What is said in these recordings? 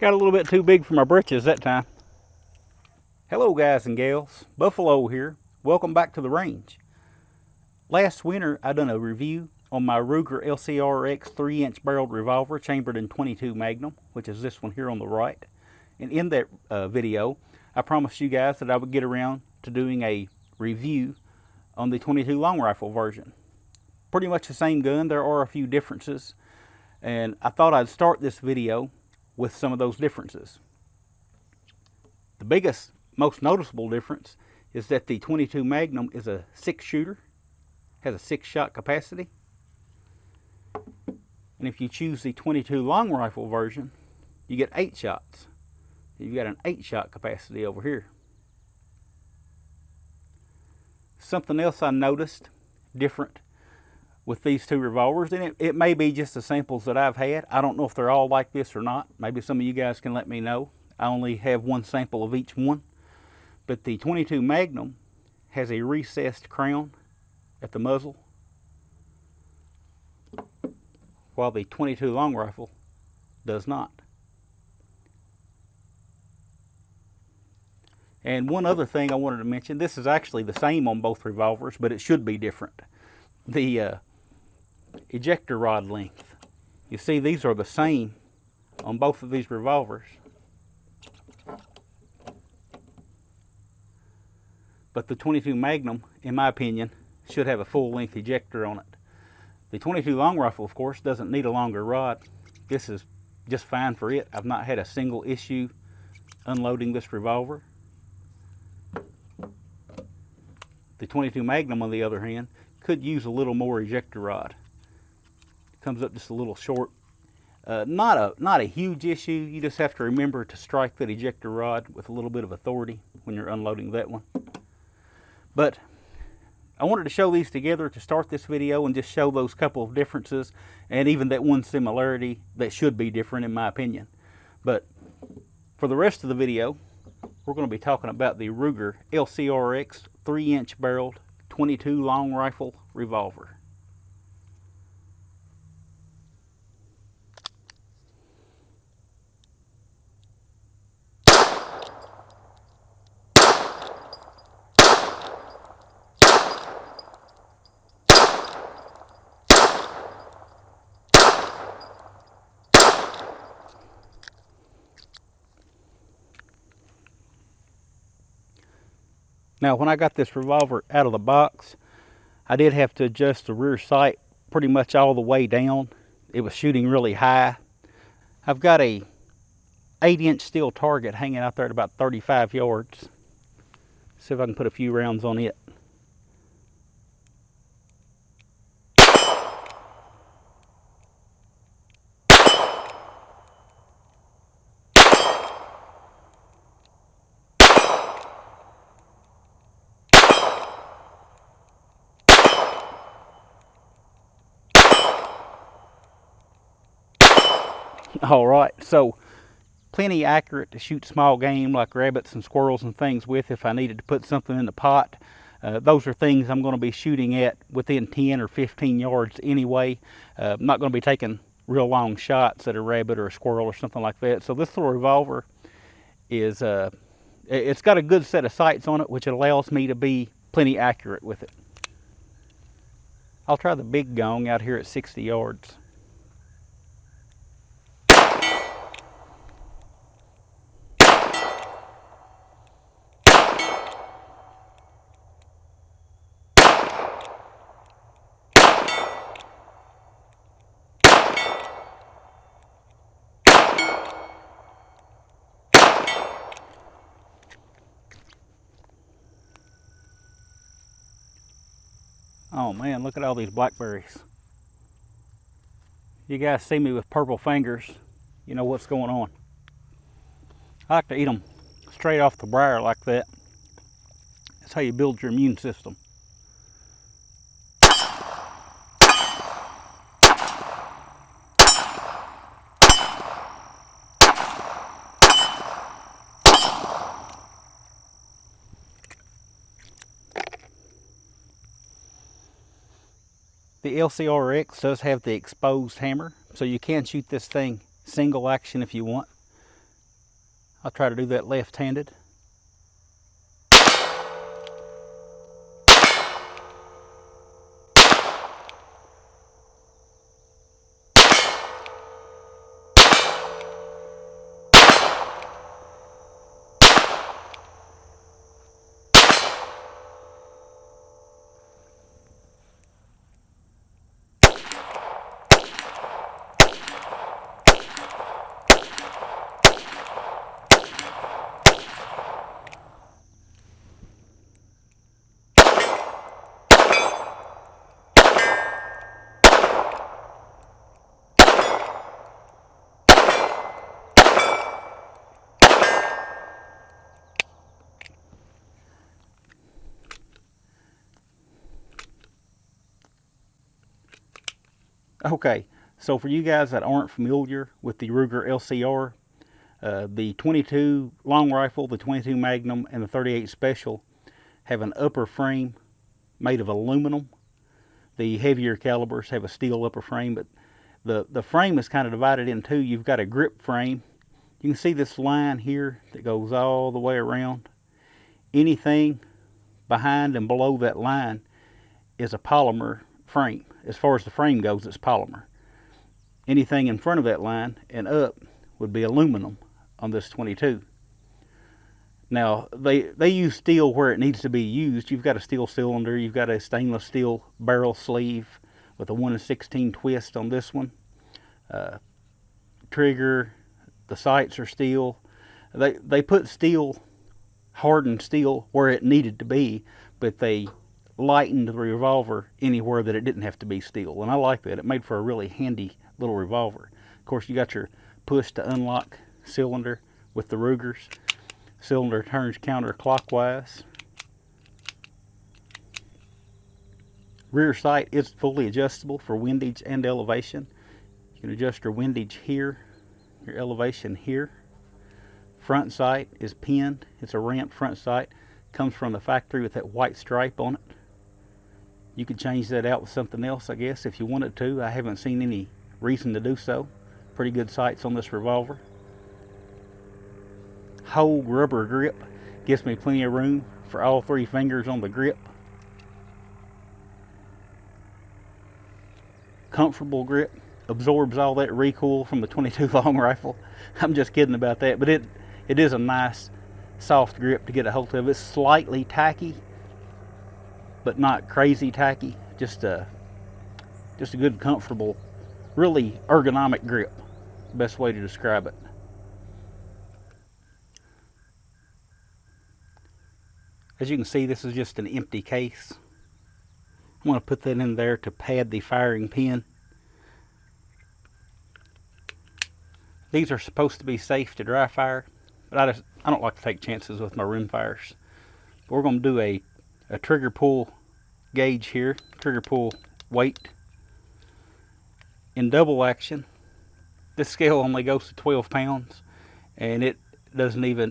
Got a little bit too big for my britches that time. Hello guys and gals, Buffalo here. Welcome back to the range. Last winter I done a review on my Ruger LCRx 3-inch barreled revolver chambered in .22 Magnum, which is this one here on the right. And in that video I promised you guys that I would get around to doing a review on the .22 long rifle version. Pretty much the same gun, there are a few differences, and I thought I'd start this video with some of those differences. The biggest, most noticeable difference is that the .22 Magnum is a 6-shooter, has a 6-shot capacity. And if you choose the .22 long rifle version, you get 8 shots. You've got an 8-shot capacity over here. Something else I noticed different with these two revolvers, and it may be just the samples that I've had. I don't know if they're all like this or not. Maybe some of you guys can let me know. I only have one sample of each one. But the .22 Magnum has a recessed crown at the muzzle, while the .22 long rifle does not. And one other thing I wanted to mention, this is actually the same on both revolvers, but it should be different. The ejector rod length. You see, these are the same on both of these revolvers. But the .22 Magnum, in my opinion, should have a full-length ejector on it. The .22 long rifle, of course, doesn't need a longer rod. This is just fine for it. I've not had a single issue unloading this revolver. The .22 Magnum, on the other hand, could use a little more ejector rod. Comes up just a little short. Not a huge issue. You just have to remember to strike that ejector rod with a little bit of authority when you're unloading that one. But I wanted to show these together to start this video and just show those couple of differences and even that one similarity that should be different in my opinion. But for the rest of the video, we're going to be talking about the Ruger LCRx 3-inch barreled .22 long rifle revolver. Now, when I got this revolver out of the box, I did have to adjust the rear sight pretty much all the way down. It was shooting really high. I've got a 8-inch steel target hanging out there at about 35 yards. See if I can put a few rounds on it. All right, so plenty accurate to shoot small game like rabbits and squirrels and things with if I needed to put something in the pot. Those are things I'm going to be shooting at within 10 or 15 yards anyway. I'm not going to be taking real long shots at a rabbit or a squirrel or something like that. So this little revolver is, it's got a good set of sights on it, which allows me to be plenty accurate with it. I'll try the big gong out here at 60 yards. Oh man, look at all these blackberries. You guys see me with purple fingers, you know what's going on. I like to eat them straight off the briar like that. That's how you build your immune system. The LCRx does have the exposed hammer, so you can shoot this thing single action if you want. I'll try to do that left-handed. Okay, so for you guys that aren't familiar with the Ruger LCR, the 22 long rifle, the 22 Magnum, and the 38 Special have an upper frame made of aluminum. The heavier calibers have a steel upper frame, but the frame is kind of divided in two. You've got a grip frame. You can see this line here that goes all the way around. Anything behind and below that line is a polymer frame. As far as the frame goes, it's polymer. Anything in front of that line and up would be aluminum on this 22. Now, they use steel where it needs to be used. You've got a steel cylinder, you've got a stainless steel barrel sleeve with a 1/16 twist on this one. Trigger, the sights are steel. They put steel, hardened steel, where it needed to be, but they lightened the revolver anywhere that it didn't have to be steel, and I like that. It made for a really handy little revolver. Of course, you got your push to unlock cylinder with the Rugers. Cylinder turns counterclockwise. Rear sight is fully adjustable for windage and elevation. You can adjust your windage here, your elevation here. Front sight is pinned. It's a ramped front sight. Comes from the factory with that white stripe on it. You could change that out with something else, I guess, if you wanted to. I haven't seen any reason to do so. Pretty good sights on this revolver. Whole rubber grip gives me plenty of room for all three fingers on the grip. Comfortable grip, absorbs all that recoil from the 22 long rifle. I'm just kidding about that, but it is a nice soft grip to get a hold of. It's slightly tacky, but not crazy tacky. Just a good, comfortable, really ergonomic grip. Best way to describe it. As you can see, this is just an empty case. I'm going to put that in there to pad the firing pin. These are supposed to be safe to dry fire, but I don't like to take chances with my rim fires. But we're going to do a trigger pull gauge here, trigger pull weight. In double action, this scale only goes to 12 pounds, and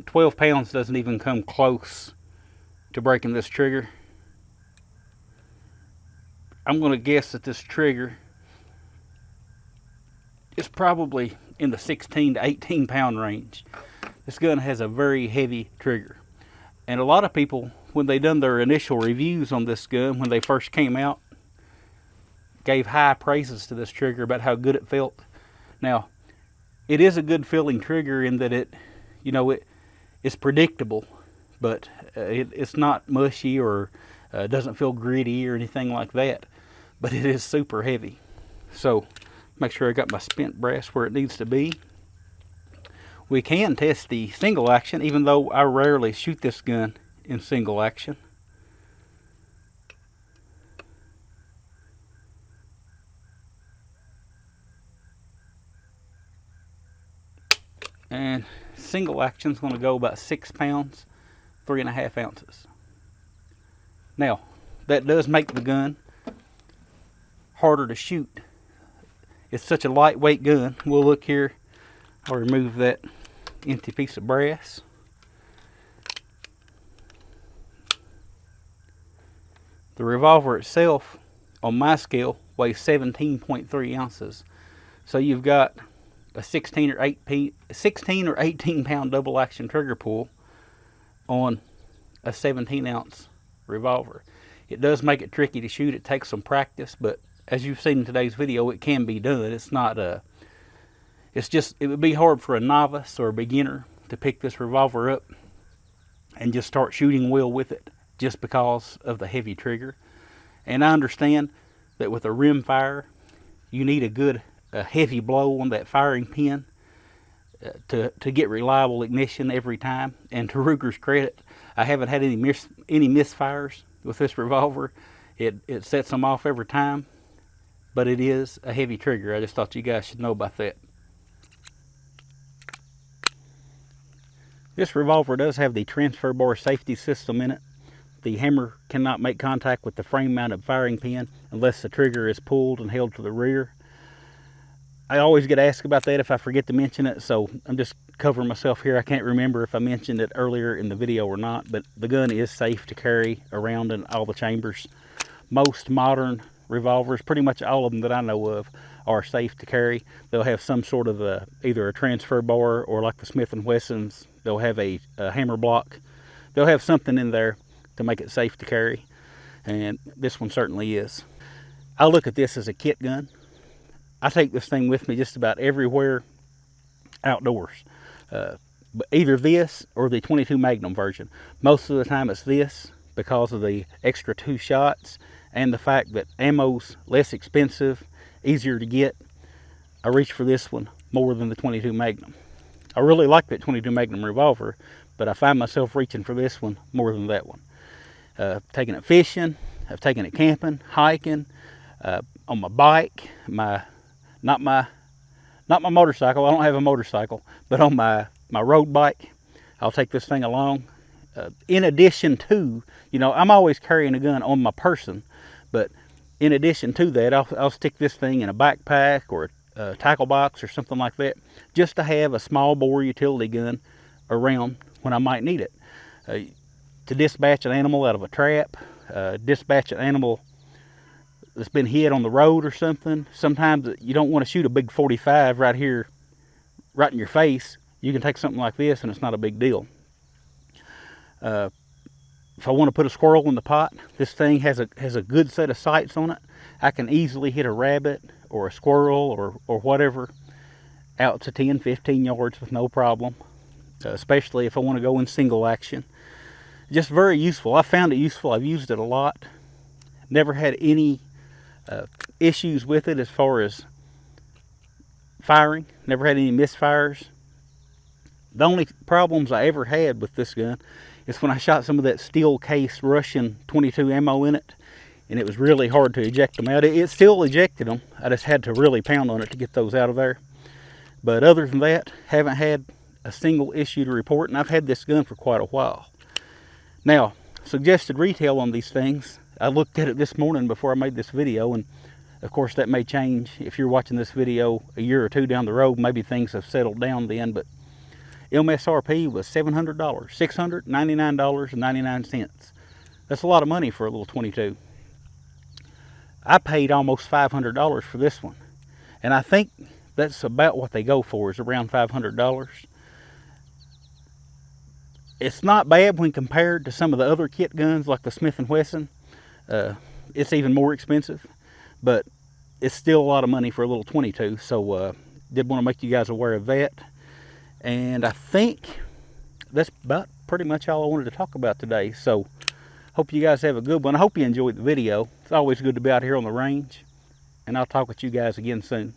12 pounds doesn't even come close to breaking this trigger. I'm going to guess that this trigger is probably in the 16 to 18 pound range. This gun has a very heavy trigger, and a lot of people, when they done their initial reviews on this gun when they first came out, gave high praises to this trigger about how good it felt. Now, it is a good feeling trigger in that it's predictable, but it's not mushy or doesn't feel gritty or anything like that. But it is super heavy. So make sure I got my spent brass where it needs to be. We can test the single action, even though I rarely shoot this gun in single action. And single action is going to go about 6 pounds, 3.5 ounces. Now, that does make the gun harder to shoot. It's such a lightweight gun. We'll look here. I'll remove that empty piece of brass. The revolver itself, on my scale, weighs 17.3 ounces. So you've got a 16 or 18 pound double action trigger pull on a 17 ounce revolver. It does make it tricky to shoot. It takes some practice, but as you've seen in today's video, it can be done. It's not it would be hard for a novice or a beginner to pick this revolver up and just start shooting well with it just because of the heavy trigger. And I understand that with a rim fire, you need a heavy blow on that firing pin to get reliable ignition every time. And to Ruger's credit, I haven't had any misfires with this revolver. It sets them off every time, but it is a heavy trigger. I just thought you guys should know about that. This revolver does have the transfer bar safety system in it. The hammer cannot make contact with the frame mounted firing pin unless the trigger is pulled and held to the rear. I always get asked about that if I forget to mention it, so I'm just covering myself here. I can't remember if I mentioned it earlier in the video or not, but the gun is safe to carry around in all the chambers. Most modern revolvers, pretty much all of them that I know of, are safe to carry. They'll have some sort of either a transfer bar, or like the Smith & Wessons, they'll have a hammer block. They'll have something in there to make it safe to carry, and this one certainly is. I look at this as a kit gun. I take this thing with me just about everywhere outdoors. Either this or the 22 Magnum version. Most of the time it's this because of the extra 2 shots and the fact that ammo's less expensive, easier to get. I reach for this one more than the 22 Magnum. I really like that 22 Magnum revolver, but I find myself reaching for this one more than that one. Taking it fishing, I've taken it camping, hiking, on my bike, not my motorcycle. I don't have a motorcycle, but on my road bike, I'll take this thing along. In addition to, I'm always carrying a gun on my person, but in addition to that, I'll stick this thing in a backpack or a tackle box or something like that, just to have a small bore utility gun around when I might need it. To dispatch an animal out of a trap, dispatch an animal that's been hit on the road or something. Sometimes you don't want to shoot a big 45 right here, right in your face. You can take something like this and it's not a big deal. If I want to put a squirrel in the pot, this thing has a good set of sights on it. I can easily hit a rabbit or a squirrel or whatever out to 10, 15 yards with no problem, especially if I want to go in single action. Just very useful. I found it useful. I've used it a lot. Never had any issues with it as far as firing. Never had any misfires. The only problems I ever had with this gun is when I shot some of that steel case Russian 22 ammo in it, and it was really hard to eject them out. It still ejected them. I just had to really pound on it to get those out of there. But other than that, haven't had a single issue to report, and I've had this gun for quite a while. Now, suggested retail on these things, I looked at it this morning before I made this video, and of course that may change if you're watching this video a year or two down the road. Maybe things have settled down then, but MSRP was $700, $699.99. That's a lot of money for a little 22. I paid almost $500 for this one, and I think that's about what they go for, is around $500. It's not bad when compared to some of the other kit guns like the Smith & Wesson. It's even more expensive, but it's still a lot of money for a little 22. So did want to make you guys aware of that. And I think that's about pretty much all I wanted to talk about today. So hope you guys have a good one. I hope you enjoyed the video. It's always good to be out here on the range, and I'll talk with you guys again soon.